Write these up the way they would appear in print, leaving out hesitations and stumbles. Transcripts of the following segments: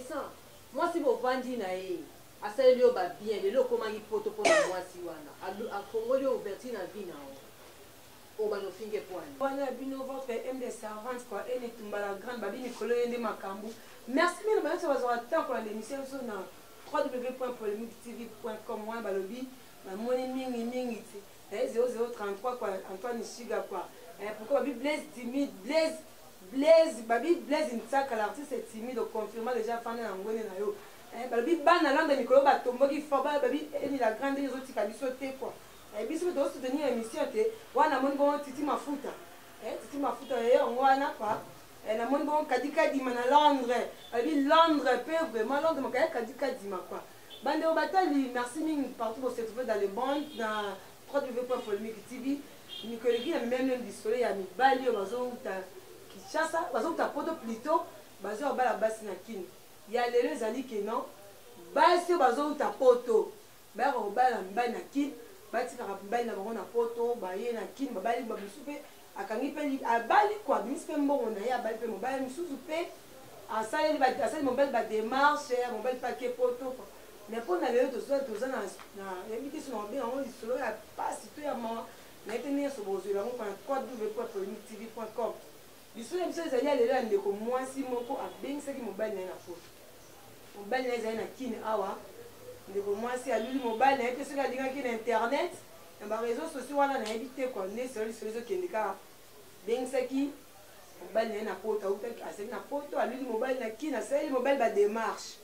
reconnaissant. Moi, si vous vendez, à celle là bien, les locaux qui poto pour moi, si à Congo, ouverture la vie. On va nous finir pour aller. Voilà, votre M des servantes, quoi, et les la grande babine, et les macambou. Merci, mais nous allons attendre pour l'émission sur www.polémiquetv.com. Moi, balobi, ma monnaie mingi, 0033, quoi, Antoine Chiga, quoi. Pourquoi Babi Blaise timide, Blaise, une sac à l'artiste est timide, au confirmant déjà fan de l'angone na yo. Babi ban à l'ande Nicolas Batombo qui faut babi et la grande des autres qui a sauté quoi. Et puis si vous devez soutenir l'émission, wana mon bon titi mafuta. Titi mafuta on wana quoi. Et la mon bon kadika di mana Londres. Babi Londres peut vraiment Londres makaya kadika di ma quoi. Bande au batali merci ming partout pour se trouver dans les bandes dans www.polémiquetv. Nicolas qui a même du soleil à mi bali au bazo ta Kinshasa, bazo ta poto plutôt bazo au bala basi na kini. Il y a les ali que non. Basi bazo ta poto. Ba au bala mbana na kini. Bati karabali na bango na poto baye na kini babali babisupe akangi pe abali kwa bispe mbongo na ya bali pe mobali misusu pe asali mobile ba démarche mobile paquet poto mais pour na leo to za na invité sur mobile on isolo ya passe tout ya moi na tenir sur bozo la mo pa www.polémiquetv.com bisolo biso ezali ya lelo ndeko mwasi moko abengisaki mobile na poto mobile na ezali na kini awa ndeko mwasi aluli mobile na yepe soki alingaki na internet na bareseau sociaux wana nayebi te kua nde soli ezokende kaka bengisaki mobile na ye na poto autaki asali na poto aluli mobile na kini asaleli mobile badémarche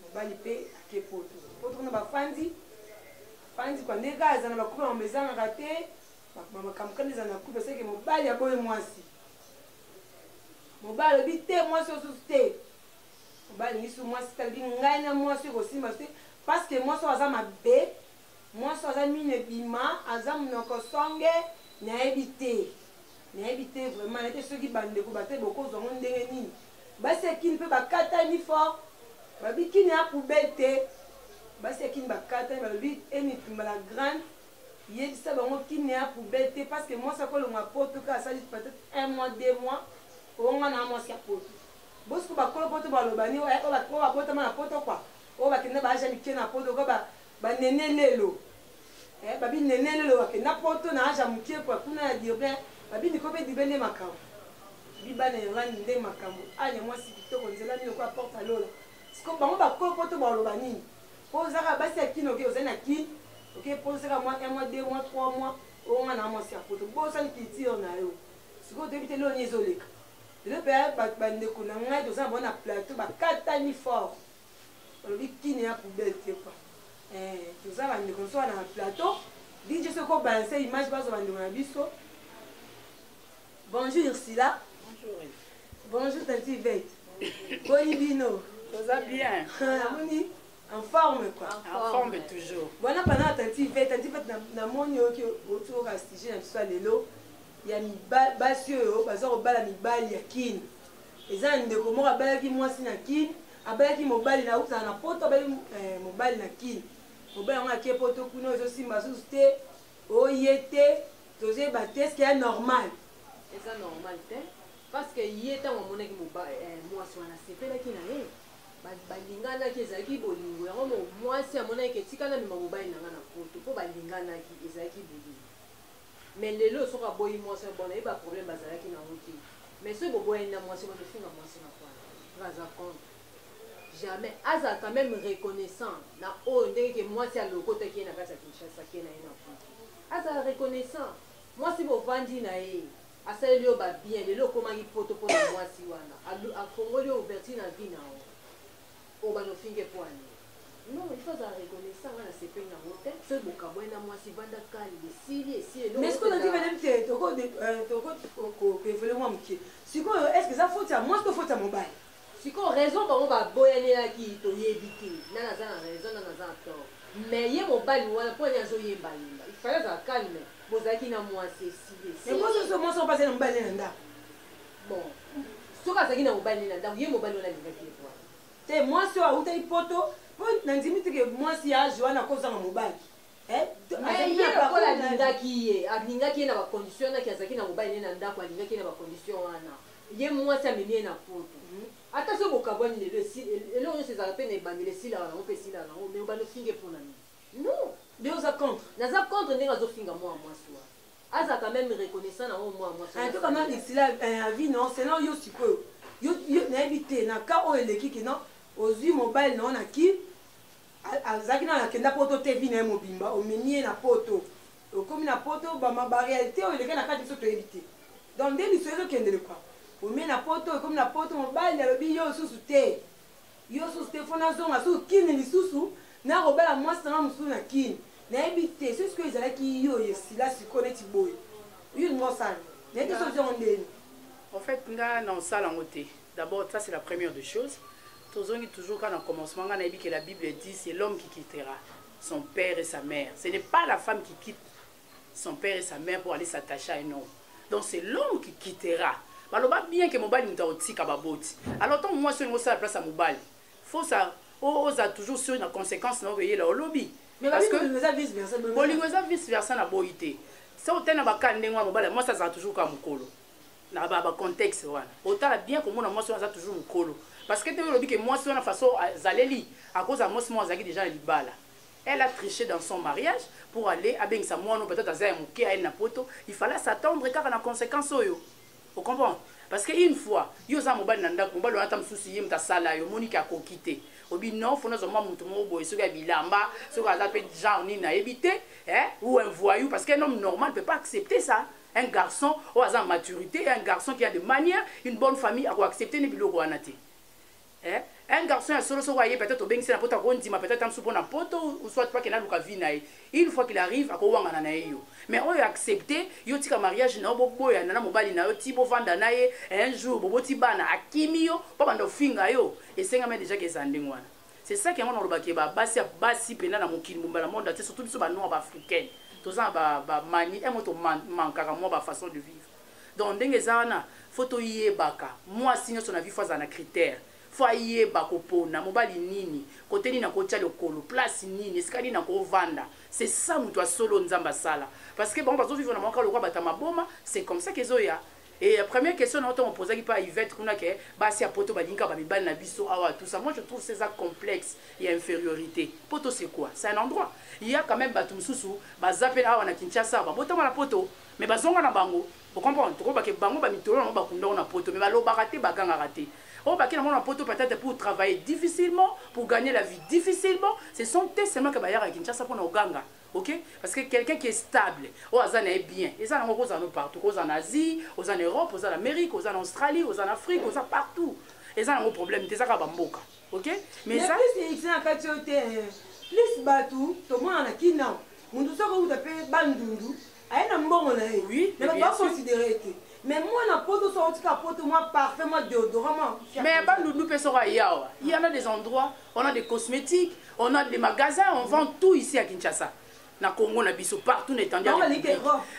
mobali mpe ake poto kuna bafandi kua nde kaka eza na bakupe mambo ezangaka te makambo kana eza na kupe soki mobali aboye mwasi mobali alobi te mwasi osusu te mobali ngisu mwasi talobi ngai na mwasi okosimba te parce que mwasi aza mabe mwasi aza mine ebima aza monoko songe nayebi te vraiment nayebi te soki bandeko bate bokozwango ndenge nini basi ekini mpe bakatani fort babi kini ya poubele te basi ekini bakatani balobi enitumba la grande yebisa bango kini ya poubele te parce que mwasi akolonga poto ka asali peut-être 1 mois 2 mois onga na mwasi ya poto bosiko bakolo poto balobani oyo babotama na poto kwa oyo bakende baaja mike na poto ko banene lelo babi nene lelo bakenda poto na aja mokie kwa kuna ya diobin babi ndiko mpe dibe nde makambo bibana erani nde makambo anya mwasi kitoko nzela nini ko aporte alola siko bango bakolo poto baloba nini po ozaka basi ya kini oke ozali na kini oke po ozaka mwa 1 mois 2 mois 3 mois onga na mwasi ya poto bosali culture na yo siko toyebi te loni ezoleka lelo mpe bandeko na ngai toza na bango na plateau bakatani fort balobi kini ya poubele te kwa toza bandeko nyonso wana na plateau dj soki obalanse image bazo bandeko na biso bonjour Ursula bonjour tanti Vete boni bino toza bien amoni en forme quoi en forme toujours bona pendant tanti Vete namoni oki otukoka stige na biso ya lelo ya basi oyo baza kobala mibali ya kini eza na ndeko moko abalaki mwasi na kini abalaki mobali na utana na poto abali mobali na kini mobali yango akie poto kuna ezosimba susu te oye te tozoyeba te eske ya normal eza normal te parce que ye ntango amonaki mwasi wana asepelaki na ye balinganaki ezalaki bolingo yango mwasi amonaki etika na mema mobali na nga na poto mpo balinganaki ezalaki bolingo mais lelo soki aboyi mwasi bona yeba problème bazalaki nango te mais soki boboyani na mwasi bazofinga mwasi na kwana baza compte jamais aza quand même reconnaissant na oyo ndenge ke mwasi alokotaki ye na kati ya Kinshasa ke na ye na poto aza reconnaissant mwasi bovandi na ye asaleli yo babien lelo okomaki poto mpo na mwasi wana afongoli yo ouverture na vie na yo oyo bazofinge po ani non il faut être reconnaissant wana sepeli nango te soki bokaboye na mwasi vanda kali esili mais sikoyo nati venemi te tokoevole mwa moke sikoyo estce eza faute ya mwasi to faute ya mobali sikoyo raison bango baboyanelaki toyebi te nana aza na raison nana aza na tort mais ye mobali wana mpo ani azoyembalemba ifale azala calme bozalaki na mwasi esili ekososo mwasi opasi na mobali na ndako bon soki azalaki na mobali na ndako ye mobali wana alingaki ye wana te mwasi oyo autaki poto mpo nandimi teke mwasi ya age wana akozanga mobali ye lokola alingaki ye na bacondition naki azalaki na mobali ne na ndako alingaki ye na bacondition wana ye mwasi amemi ye na poto ata so bokabwani lelo eloko nyonso ezala mpe na ebandeli esilaka nango mpe esilaka nango mais obanda ofinge mpona nini non nde oza contre naza contre ndenge azofinga mwa mwasi wana aza quand même reconnaissant nango mwa mwasi en tout cas na isila avi non selon yo sikoyo nayebi te na ka oyo eleki ke non ozwi mobile nango na ki azalaki na akenda poto te vi na ye mobimba omemi ye na poto okomi na poto baréalité oyo eleki na kati biso toyebi te donc nde liso ezokendele kwa omie na poto okomi na poto mobile alobi yo susu te fo nazonga susu kini lisusu nakobala mwasi nanga mosusu na kini nayebi te so sikoyo ezalaki yo esila sikoyo neti boye yo lingo osala nayebi te so zongo ndeni En fait, d'abord, ça c'est la première des choses. Toujours quand on commence, que la Bible dit c'est l'homme qui quittera son père et sa mère. Ce n'est pas la femme qui quitte son père et sa mère pour aller s'attacher à un homme. Donc c'est l'homme qui quittera. Alors bien que mobile nous alors tant moi sur la place à mobile, faut ça, ça toujours sur une conséquence non veiller là au lobby. Mais parce que ça vice versa. Vice versa na boité. Ça au tena bakande mobile, moi ça ça toujours comme mukolo. Na ba contexte wana autant bien que moi ça toujours mukolo parce que tu veux dire que moi sur la façon zaleli à cause à moi zaki déjà libala elle a triché dans son mariage pour aller à sa moi non peut-être à muke à na poto il fallait s'attendre car na conséquence oyo vous comprenez parce que une fois yo za mobali na ndako mobali wana tamsusi yim ta sala yo monika ko quitter obi non faut nous moi mutu mo boy soka bilamba soka za pe genre ni na éviter ou un voyou parce qu'un homme normal ne peut pas accepter ça. Un garçon ou à maturité, un garçon qui a des manières, une bonne famille à accepter les biloko anati. Un garçon a solo soyé peut-être au bengsi na pota kondi ma peut-être un soupon na poto ou soit pas qu'il a luka vinae. Une fois qu'il arrive à kowanga na nayo. Mais on a accepté yo tika mariage na bobo ya na mobali na yo tibo vanda nae un jour bobo tibana akimio pa bando finga yo et senga mais déjà que zandingwana. C'est ça qui est mon robaki ba basi pena na mokili mbala monde surtout biso ba noir africaine. Tout ça mani et moto manquera moi ba façon de vivre. Donc ndenge zana photo yebaka moi signe son avis fois na critère faut yeba ko pona mobali nini côté ni na ko tia lokolo place nini skali na ko vanda c'est ça muto solo nzamba sala parce que bon bazo vivre na maka lokwa bata maboma c'est comme ça que zoya. Et la première question on pose qui pas Yvette kuna ke basi ya poto balinga ba mibali na biso awa tout ça moi je trouve c'est ça complexe et infériorité. Poto c'est quoi? C'est un endroit. Il y a quand même batum susu bazape awa na Kinshasa ba botama na poto mais bazonga na bango. Vous comprenez? To ko ba ke bango ba mitolo na ba kunda na poto mais ba lo ba raté ba ganga raté. On va qu'il y a un poteau peut-être pour travailler difficilement, pour gagner la vie difficilement. Ce sont seulement que Bayard et Kinshasa pour nos ganga. Ok? Parce que quelqu'un qui est stable, aux Azan est bien. Et ça, on a partout. Aux en Asie, aux en Europe, aux en Amérique, aux en Australie, aux en Afrique, aux en partout. Et ça, on a un problème. C'est ça qui va m'emboka. Ok? Mais ça, plus batou, tout le monde a qui non. On doit savoir où t'appelles bandundu. Aïe, n'a bon oui, mais pas considéré. Mais moi, na poto sorti capote moi parfait moi déodorant. Mais bandundu peut sera yawa. Il y en a des endroits, on a des cosmétiques, on a des magasins, on vend tout ici à Kinshasa. Na Congo na biso partout n'étendue.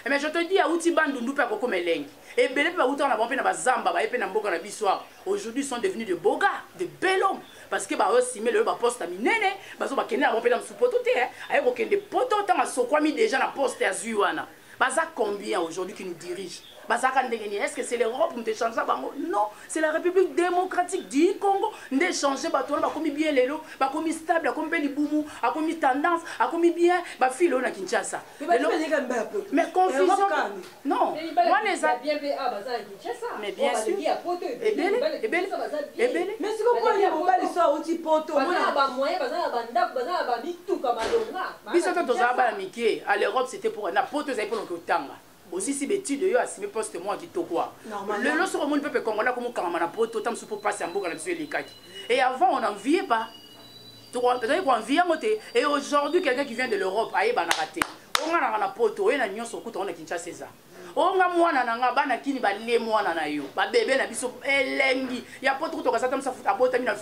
Mais je te dis à outi bandundu pe koko meleng. Et belé pe outi on a bon pe na bazamba ba pe na mboka na biso. Aujourd'hui sont devenus de beaux gars, de bel hommes parce que ba ossimé le ba poste minene, bazo ba kene bon pe na supoto te aye ko kende poto tant sokwami déjà na poste ya zuwana. Baza combien aujourd'hui qui nous dirige? Est-ce que c'est l'Europe qui nous change ça? Non, c'est la République démocratique du Congo. Nous changer, nous bien les lots, nous stable, nous sommes boumou, nous tendance, nous bien, nous filo na Kinshasa. Mais confusion. Non, moi les a bien mais bien sûr. Et mais c'est pourquoi il y a pas les soirs au poto. À l'Europe c'était pour la poto, c'est pour le temps. Aussi si bêtise de yo assimé poste moi qui to quoi le lot sur le monde peuple congolais comme karama na poto tam pour passer en boka na biso likaki et avant on n'enviait pas tu vois peut-être qu'on envie monter et aujourd'hui quelqu'un qui vient de l'Europe aye bana raté on a na poto et na nyonso kuta on a Kinshasa ça on a mwana na nga bana kini ba le mwana na yo ba bébé na biso elengi ya poto kutoka sata msa futa bota mina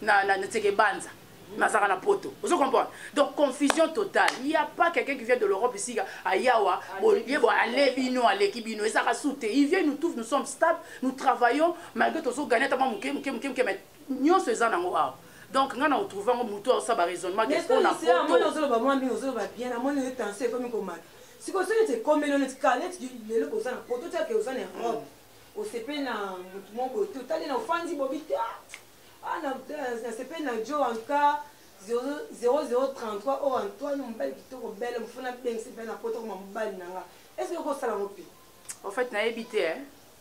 na teke banza Mazara poto. Vous comprenez? Donc confusion totale. Il n'y a pas quelqu'un qui vient de l'Europe ici à Yawa, aller vino, aller kibino, et ça va sauter. Il vient nous tous, nous sommes stables, nous travaillons malgré tout ça gagner tellement mais nous faisons en donc on a retrouvé un mouton ça va raisonnement que on a poto. Moi on va moi bien, moi on est tensé comme comment. Si vous êtes comme on est calé, le ko ça poto ça que vous en Europe. osepe na mutu moko te otali na ofandi bobi te nasepe na jo en tout cas 0033 o Antoine mobali kitoko belle mofuna bengisi mpe na poto koma mobali na nga est-ce que okosala ngo mpe en fait nayebi te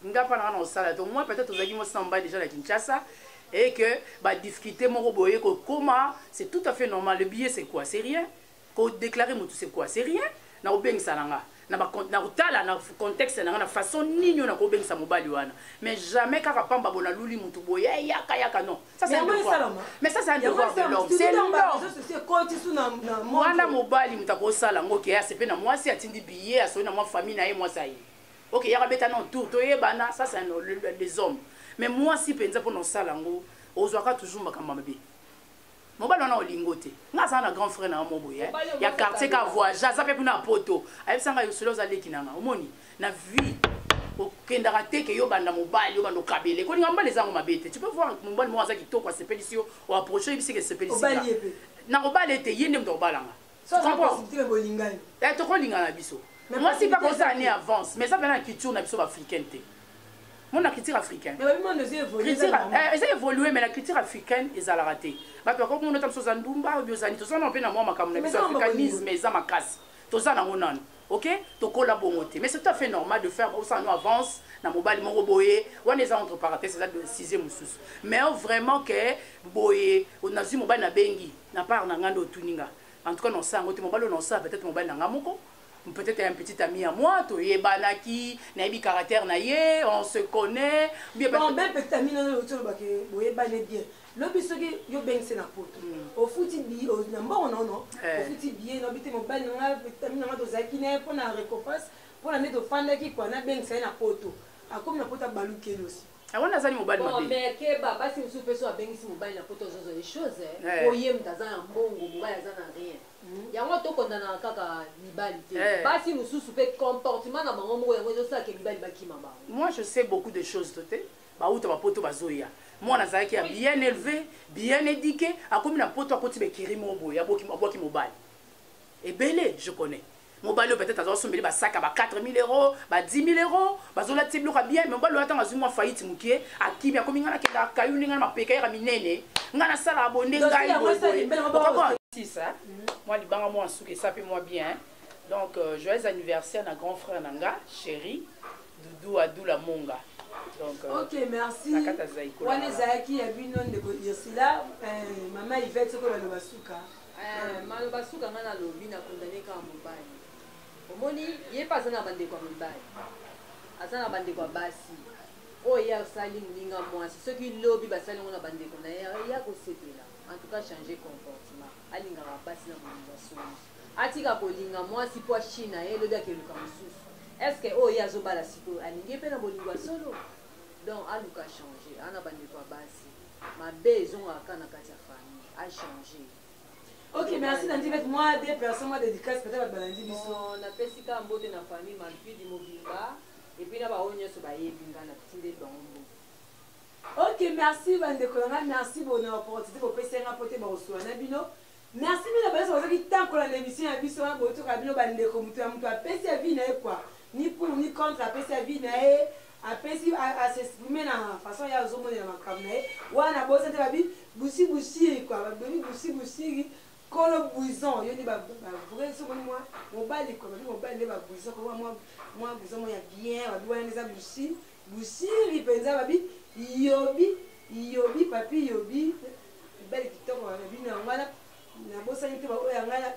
nga mpa nanga na osala to moi peut-être ozalaki mosala mobali déjà na Kinshasa et que badifficulté moko boye kokoma c'est tout à fait normal. Le billet c'est quoi? C'est rien. Déclarer mutu c'est quoi? C'est rien. Na obengisa nanga na utala na contexte na façon nini na kobengisa mobali wana, mais jamais kaka pamba bona luli mutu boye yaka non, ça c'est un devoir. Mais ça c'est un devoir de l'homme, c'est l'homme. Mwana mobali mutako sala ngoke ya sepe na mwasi atindi billet aso na mwa famille na ye mwasa ye. OK, yaka beta non tout to yebana, ça c'est les hommes. Mais moi si penza pour non sala ngo ozwaka toujours makamba mabe. Mobali wana olingo te nga za na grand frère na moboye ya quartier ka voyage za pe na poto ayebisanga yo solo za leki nanga omoni na vie okenda rate ke yo banda mobali yo bando kabele ko ninga mbale zango mabete. Tu peux voir mobali mo za kitoko asepelisi o approcher bisi ke sepelisi na obale te yende mto balanga ça comprends tu veux lingana et to ko lingana biso moi si pas comme ça année avance mais ça vient na culture na biso africaine te. Mon culture africaine. Mais oui, ils ont évolué, mais la culture africaine, ils ont raté. Parce que comme on est en Ndumba, ils ont un peu de africanisme, mais ils ont ma casse. Tout ça, ok? Tu collaborer. Mais c'est tout à fait normal de faire ça, nous avance, dans mobile, mon roboé, on est entre parenthèses, c'est ça de 6e ou sous. Mais vraiment que, boye, on a vu mobile na bengi, na part na ngando tuninga. En tout cas, on sait, mobile, on sait, peut-être mobile na ngamoko. Peut-être un petit ami à moi, tu es banaki, naïbi caractère naïe, on se connaît. Bien, ben petit ami na l'autre baké, boye bané bien. Le biso qui yo ben c'est na poto. Au fouti bi, au non non. Au fouti bien, no bité mo ban na petit ami na to zakine pour na récompense, pour la mettre au fanda qui quoi na ben c'est na poto. A comme na poto baluke aussi. Ah on a ça ni mobile mobile. Mais que baba si nous faisons ben si mobile na poto zo les choses oyem tazana mbongo mobile za na rien. Yango to kondana kaka libali te basi mususu pe comportement na bango moko yango ezosa ke libali bakima ba. Moi je sais beaucoup de choses toté ba uta ba poto bazoya moi nazaki ya bien élevé bien éduqué akomi na poto akoti be kirimo boya aboki mobile et belé je connais mobile peut-être azo sombeli ba sac ba 4000 €, ba 10 000 €, bazola tibluka bien mais mobile atanga zuma faillite mukie akimi akomi ngana kenda kayuni ngana mapeka ya minene ngana sala abonde ngai boye. Si ça, moi libanga moi souke ça fait moi bien. Donc joyeux anniversaire à grand frère Nanga, chéri, Doudou Adoula Monga. Donc OK, merci. Wana zaki ya bino ndeko Yosila, maman Yvette soko balo basuka. Malo basuka ngana lobi na condamné ka mobali. Omoni ye pas na bande kwa mobali. Azana bande kwa basi. Oh ya sali ninga moi, ceux qui lobi basali ngona bande ko na ya ko sepela. En tout cas changer comportement. Alinga basi na mobali. Atika kolinga moi si po china e lobi akeluka mususu. Est-ce que oh ya zo bala siko alingi pe na bolingwa solo? Donc aluka changer. Ana bande kwa basi. Ma besoin akana kati ya famille a changer. OK, merci Nandi. Moi, des personnes, moi, dédicace peut-être à Balandi Bisso. On a fait si quand on est dans la famille, ma fille dit Mobimba, et puis là, on est sur Baye Binga, la petite de Bambo. OK, merci Bandekolanga, merci pour l'opportunité pour passer un poté Barosso Nabino. Merci, mais la personne qui tant que l'émission a vu sur un boto Kabino Bandeko, tu as passé à vie, ni pour ni contre, a passé à vie, a passé à s'exprimer dans la façon, il y a un zoom dans ma caméra. Ou on a bossé de la vie, boussi, quoi, boussi. Kolo bouison, yo di ba vrai so moi mon bali comme mon bali ba bouison comme moi bouison ya bien ba doit les abousi bousi li penza babi yobi papi yobi bali kitoko na bina ngala na bosa nité ba oya ngala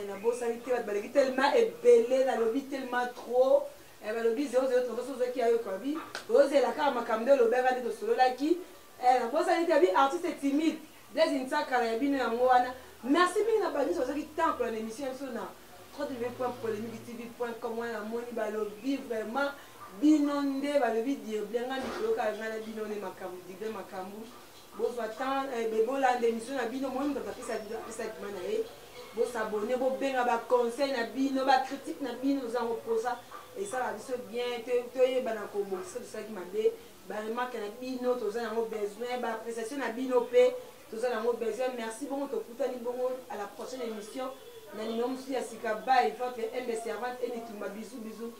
na bosa nité ba bali tellement ebelé na lobi tellement trop e ba lobi 00 so qui ayo kwa bi oze la kama kamde lo bega de solo laki na bosa nité bi artiste timide des insaka na bina yango wana. Merci bien à Bani sur ce temps pour l'émission sur www.polémiquetv.com la moni balobi vraiment binonde balobi dire bien nga mikolo ka ngana binonde makambu dire makambu bo soit tant bo la émission na bino moni donc pesa kimana bo s'abonner bo benga ba conseil na bino ba critique na bino za reposa et ça la biso bien to yebana ko boxer de ça qui m'a dit ba remarque na bino to za yango besoin ba appréciation na bino pe. Tout ça, merci beaucoup. À la prochaine émission. Nous allons nous faire un bisou, bisous.